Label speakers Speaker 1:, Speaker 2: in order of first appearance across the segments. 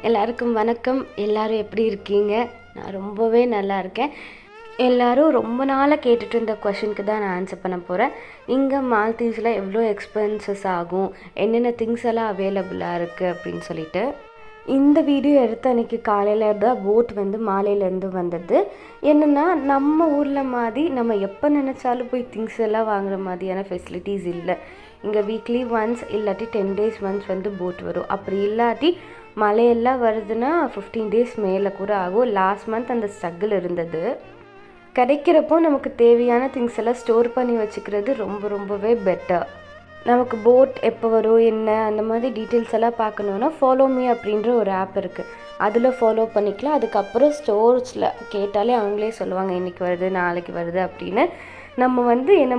Speaker 1: எல்லாருக்கும் வணக்கம். எல்லாரும் எப்படி இருக்கீங்க? நான் ரொம்பவே நல்லா இருக்கேன். எல்லாரும் ரொம்ப நாளாக கேட்டுட்டு இருந்த கொஷனுக்கு தான் நான் ஆன்சர் பண்ண போகிறேன். இங்கே மால்தீவ்ஸில் எவ்வளோ எக்ஸ்பென்சஸ் ஆகும், என்னென்ன திங்ஸ் எல்லாம் அவைலபிளாக இருக்குது அப்படின்னு சொல்லிட்டு. இந்த வீடியோ எடுத்த அன்றைக்கி காலையில் தான் போட் மாலையிலேருந்து வந்தது. என்னென்னா நம்ம ஊரில் மாதிரி நம்ம எப்போ நினச்சாலும் போய் திங்ஸ் எல்லாம் வாங்குகிற மாதிரியான ஃபெசிலிட்டிஸ் இல்லை. இங்கே வீக்லி ஒன்ஸ் இல்லாட்டி 10 days ஒன்ஸ் போட் வரும். அப்படி இல்லாட்டி மழையெல்லாம் வருதுன்னா 15 days மேலே கூட ஆகும். லாஸ்ட் மந்த் அந்த ஸ்ட்ரகிள் இருந்தது. கிடைக்கிறப்போ நமக்கு தேவையான திங்ஸ் எல்லாம் ஸ்டோர் பண்ணி வச்சுக்கிறது ரொம்பவே பெட்டர். நமக்கு போட் எப்போ வரும் என்ன அந்த மாதிரி டீட்டெயில்ஸ் எல்லாம் பார்க்கணுன்னா ஃபாலோ மீ அப்படின்ற ஒரு ஆப் இருக்குது. அதில் ஃபாலோ பண்ணிக்கலாம். அதுக்கப்புறம் ஸ்டோர்ஸில் கேட்டாலே அவங்களே சொல்லுவாங்க இன்றைக்கி வருது நாளைக்கு வருது அப்படின்னு. நம்ம என்ன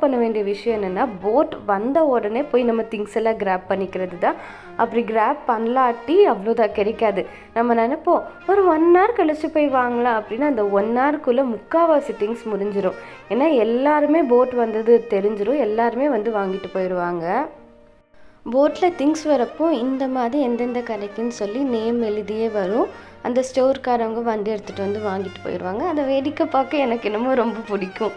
Speaker 1: பண்ண வேண்டிய விஷயம் என்னென்னா, போட் வந்த உடனே போய் நம்ம திங்ஸ் எல்லாம் கிராப் பண்ணிக்கிறது தான். அப்படி கிராப் பண்ணலாட்டி அவ்வளோதான், கிடைக்காது. நம்ம நினைப்போம் ஒரு 1 hour கழிச்சு போய் வாங்கலாம் அப்படின்னா அந்த 1 hourக்குள்ளே முக்கால்வாசி திங்ஸ் முடிஞ்சிடும். ஏன்னா எல்லாருமே போட் வந்தது தெரிஞ்சிடும், எல்லாருமே வாங்கிட்டு போயிடுவாங்க. போட்டில் திங்ஸ் வரப்போ இந்த மாதிரி எந்தெந்த கடைக்குன்னு சொல்லி நேம் எழுதியே வரும். அந்த ஸ்டோர்காரவங்க வண்டி எடுத்துகிட்டு வாங்கிட்டு போயிடுவாங்க. அதை வேடிக்கை பார்க்க எனக்கு என்னமோ ரொம்ப பிடிக்கும்.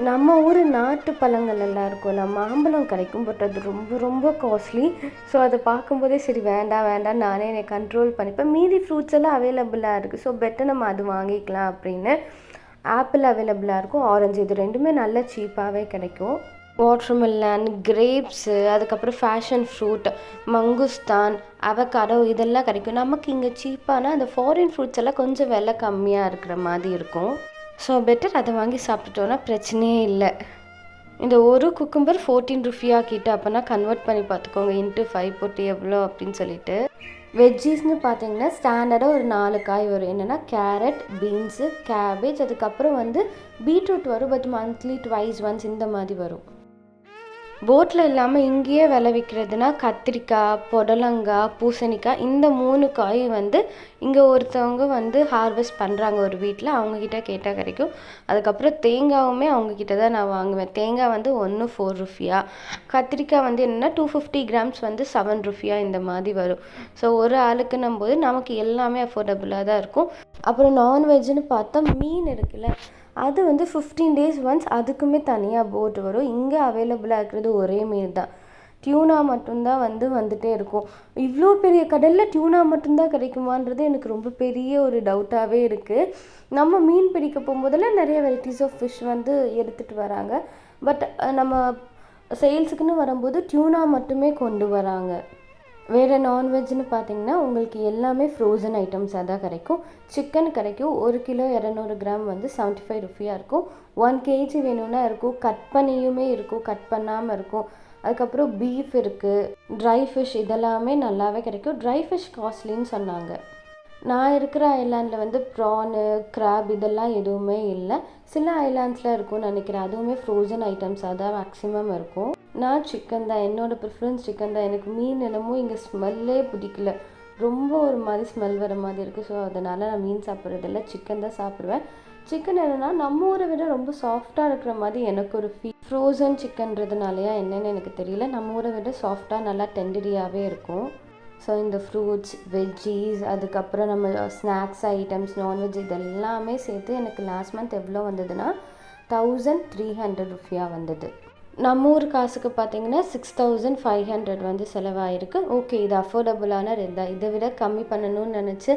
Speaker 1: நம்ம ஊர் நாட்டு பழங்கள் எல்லாம் இருக்கும்ல, மாம்பழம் கிடைக்கும். பட் அது ரொம்ப காஸ்ட்லி. ஸோ அதை பார்க்கும்போதே சரி வேண்டாம் நானே என்னை கண்ட்ரோல் பண்ணிப்பேன். மீதி ஃப்ரூட்ஸ் எல்லாம் அவைலபிளாக இருக்குது. ஸோ பெட்டர் நம்ம அது வாங்கிக்கலாம் அப்படின்னு. ஆப்பிள் அவைலபிளாக இருக்கும், ஆரஞ்சு, இது ரெண்டுமே நல்ல சீப்பாகவே கிடைக்கும். வாட்டர்மெலன், கிரேப்ஸு, அதுக்கப்புறம் ஃபேஷன் ஃப்ரூட், மங்குஸ்தான், அவகாடோ இதெல்லாம் கிடைக்கும். நமக்கு இங்கே சீப்பான அந்த ஃபாரின் ஃப்ரூட்ஸ் எல்லாம் கொஞ்சம் விலை கம்மியாக இருக்கிற மாதிரி இருக்கும். ஸோ பெட்டர் அதை வாங்கி சாப்பிட்டுட்டோன்னா பிரச்சனையே இல்லை. இந்த ஒரு குக்கும்பர் 14 rupees கிட்ட, அப்போனா கன்வெர்ட் பண்ணி பார்த்துக்கோங்க இன்ட்டு 5 போட்டு எவ்வளோ அப்படின்னு சொல்லிட்டு. வெஜ்ஜீஸ்னு பார்த்தீங்கன்னா ஸ்டாண்டர்டாக ஒரு 4 காய் வரும். என்னென்னா கேரட், பீன்ஸு, கேபேஜ், அதுக்கப்புறம் பீட்ரூட் வரும். பட் மந்த்லி ட்வைஸ் ஒன்ஸ் இந்த மாதிரி வரும். போட்டில் இல்லாமல் இங்கேயே விளைவிக்கிறதுனா கத்திரிக்காய், புடலங்காய், பூசணிக்காய், இந்த 3 காய் இங்கே ஒருத்தவங்க ஹார்வெஸ்ட் பண்ணுறாங்க ஒரு வீட்டில். அவங்கக்கிட்ட கேட்டால் கிடைக்கும். அதுக்கப்புறம் தேங்காயுமே அவங்கக்கிட்ட தான் நான் வாங்குவேன். தேங்காய் 1 4 rupees. கத்திரிக்காய் என்னென்னா 250 grams 7 rupees இந்த மாதிரி வரும். ஸோ ஒரு ஆளுக்குன்னும் போது நமக்கு எல்லாமே அஃபோர்டபுளாக தான் இருக்கும். அப்புறம் நான்வெஜ்ஜுன்னு பார்த்தா மீன் இருக்குல்ல, அது 15 days ஒன்ஸ் அதுக்குமே தனியாக போட் வரும். இங்கே அவைலபிளாக இருக்கிறது ஒரே மீன் தான், டியூனா மட்டும்தான் வந்துட்டே இருக்கும். இவ்வளோ பெரிய கடலில் டியூனா மட்டும்தான் கிடைக்குமான்றது எனக்கு ரொம்ப பெரிய ஒரு டவுட்டாகவே இருக்குது. நம்ம மீன் பிடிக்க போகும்போதெல்லாம் நிறைய வெரைட்டிஸ் ஆஃப் ஃபிஷ் எடுத்துகிட்டு வராங்க. பட் நம்ம சேல்ஸுக்குன்னு வரும்போது டியூனா மட்டுமே கொண்டு வராங்க. வேறு நான்வெஜ்னு பார்த்தீங்கன்னா உங்களுக்கு எல்லாமே ஃப்ரோசன் ஐட்டம்ஸாக தான் கிடைக்கும். சிக்கன் கிடைக்கும். 1 கிலோ 200 கிராம் 75 rupees இருக்கும். 1 kg வேணும்னா இருக்கும். கட் பண்ணியுமே இருக்கும், கட் பண்ணாமல் இருக்கும். அதுக்கப்புறம் பீஃப் இருக்குது, ட்ரை ஃபிஷ் இதெல்லாமே நல்லாவே கிடைக்கும். ட்ரை ஃபிஷ் காஸ்ட்லின்னு சொன்னாங்க. நான் இருக்கிற ஐலாண்டில் ப்ரானு, கிராப் இதெல்லாம் எதுவுமே இல்லை. சில ஐலாண்ட்ஸில் இருக்கும்னு நினைக்கிறேன். அதுவுமே ஃப்ரோசன் ஐட்டம்ஸாக தான் மேக்ஸிமம் இருக்கும். நான் சிக்கன் தான், என்னோடய ப்ரிஃபரன்ஸ் சிக்கன் தான். எனக்கு மீன் என்னமோ இங்கே ஸ்மெல்லே பிடிக்கல, ரொம்ப ஒரு மாதிரி ஸ்மெல் வர மாதிரி இருக்குது. ஸோ அதனால் நான் மீன் சாப்பிட்றதில்ல, சிக்கன் தான் சாப்பிடுவேன். சிக்கன் என்னென்னா நம்ம ஊரை விட ரொம்ப சாஃப்டாக இருக்கிற மாதிரி எனக்கு ஒரு ஃப்ரோசன் சிக்கன்றதுனாலையா என்னென்னு எனக்கு தெரியல. நம்ம ஊரை விட சாஃப்டாக நல்லா டெண்டரியாகவே இருக்கும். ஸோ இந்த ஃப்ரூட்ஸ், வெஜ்ஜீஸ், அதுக்கப்புறம் நம்ம ஸ்நாக்ஸ் ஐட்டம்ஸ், நான்வெஜ் இதெல்லாமே சேர்த்து எனக்கு லாஸ்ட் மந்த் எவ்வளோ வந்ததுன்னா 1300 rupees வந்தது. நம்ம ஊர் காசுக்கு பார்த்தீங்கன்னா 6500 செலவாயிருக்கு. ஓகே, இது அஃபோர்டபுளான ரேட் தான். இதை விட கம்மி பண்ணணும்னு நினச்சி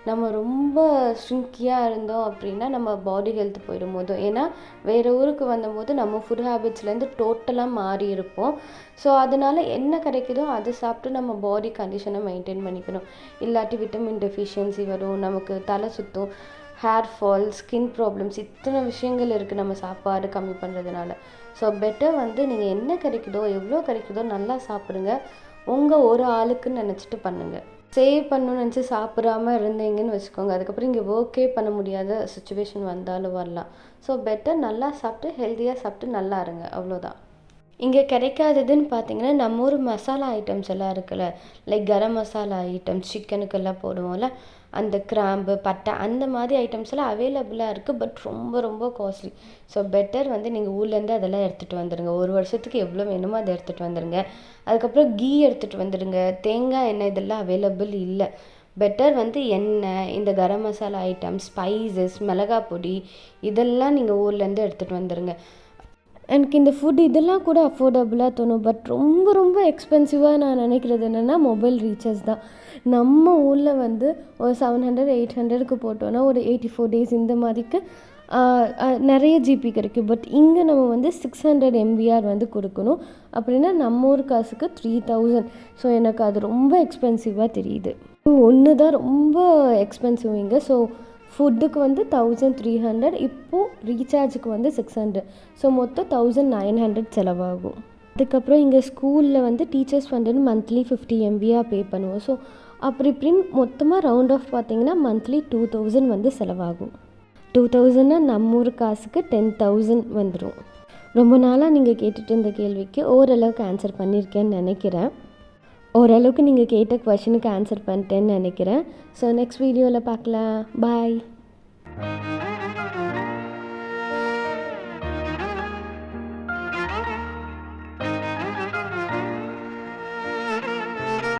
Speaker 1: நம்ம ரொம்ப ஸ்ட்ரிங்கியாக இருந்தோம் அப்படின்னா நம்ம பாடி ஹெல்த் போயிடும் போது. ஏன்னா வேறு ஊருக்கு வந்தபோது நம்ம ஃபுட் ஹேபிட்ஸ்லேருந்து டோட்டலாக மாறி இருப்போம். ஸோ அதனால் என்ன கிடைக்குதோ அதை சாப்பிட்டு நம்ம பாடி கண்டிஷனை மெயின்டைன் பண்ணிக்கணும். இல்லாட்டி விட்டமின் டெஃபிஷியன்சி வரும், நமக்கு தலை சுற்றும், ஹேர் ஃபால், ஸ்கின் ப்ராப்ளம்ஸ், இத்தனை விஷயங்கள் இருக்குது நம்ம சாப்பாடு கம்மி பண்ணுறதுனால. ஸோ பெட்டர் நீங்கள் என்ன கிடைக்குதோ எவ்வளோ கிடைக்குதோ நல்லா சாப்பிடுங்க. உங்கள் ஒரு ஆளுக்குன்னு நினச்சிட்டு பண்ணுங்கள். சேவ் பண்ணணும்னு நினச்சி சாப்பிடாமல் இருந்தீங்கன்னு வச்சுக்கோங்க, அதுக்கப்புறம் இங்கே ஒர்க்கே பண்ண முடியாத சுச்சுவேஷன் வந்தாலும் வரலாம். ஸோ பெட்டர் நல்லா சாப்பிட்டு ஹெல்த்தியாக சாப்பிட்டு நல்லா இருங்க, அவ்வளோதான். இங்கே கிடைக்காததுன்னு பார்த்தீங்கன்னா நம்ம ஊர் மசாலா ஐட்டம்ஸ் எல்லாம் இருக்குல்ல, லைக் கரம் மசாலா ஐட்டம்ஸ், சிக்கனுக்கெல்லாம் போடுவோம்ல, அந்த கிராம்பு, பட்டை, அந்த மாதிரி ஐட்டம்ஸ் எல்லாம் அவைலபிளாக இருக்குது. பட் ரொம்ப காஸ்ட்லி. ஸோ பெட்டர் நீங்கள் ஊர்லேருந்து அதெல்லாம் எடுத்துகிட்டு வந்துடுங்க. ஒரு வருஷத்துக்கு எவ்வளோ வேணுமோ அதை எடுத்துகிட்டு வந்துடுங்க. அதுக்கப்புறம் கீ எடுத்துகிட்டு வந்துடுங்க. தேங்காய் எண்ணெய் இதெல்லாம் அவைலபிள் இல்லை. பெட்டர் வந்து எண்ணெய், இந்த கரம் மசாலா ஐட்டம், ஸ்பைசஸ், மிளகாய் பொடி இதெல்லாம் நீங்கள் ஊர்லேருந்து எடுத்துகிட்டு வந்துடுங்க. எனக்கு இந்த ஃபுட் இதெல்லாம் கூட அஃபோர்டபுளாக தோணும். பட் ரொம்ப ரொம்ப எக்ஸ்பென்சிவாக நான் நினைக்கிறது என்னென்னா மொபைல் ரீசார்ஜ் தான். நம்ம ஊரில் வந்து ஒரு 700-800க்கு போட்டோன்னா ஒரு 84 டேஸ் இந்த மாதிரிக்கு நிறைய ஜிபி கிடைக்கும். பட் இங்கே நம்ம வந்து 600 MBR வந்து கொடுக்கணும். அப்படின்னா நம்ம ஊர் காசுக்கு 3000. ஸோ எனக்கு அது ரொம்ப எக்ஸ்பென்சிவாக தெரியுது. ஒன்று தான் ரொம்ப எக்ஸ்பென்சிவ் இங்கே. ஸோ ஃபுட்டுக்கு வந்து 1300, இப்போது ரீசார்ஜுக்கு வந்து 600. ஸோ மொத்தம் 1900 செலவாகும். அதுக்கப்புறம் இங்கே ஸ்கூலில் வந்து டீச்சர்ஸ் ஃபண்டுன்னு மந்த்லி 50 MBR பே பண்ணுவோம். ஸோ அப்படி இப்படின்னு மொத்தமாக ரவுண்ட் ஆஃப் பார்த்திங்கன்னா மந்த்லி 2000 வந்து செலவாகும். 2000னா நம்ம ஊர் காசுக்கு 10,000 வந்துடும். ரொம்ப நாளாக நீங்கள் கேட்டுட்டு இருந்த கேள்விக்கு ஓரளவுக்கு ஆன்சர் பண்ணியிருக்கேன்னு நினைக்கிறேன். ஓரளவுக்கு நீங்கள் கேட்ட கொஷனுக்கு ஆன்சர் பண்ணிட்டேன்னு நினைக்கிறேன். ஸோ நெக்ஸ்ட் வீடியோவில் பார்க்கலாம். பாய்.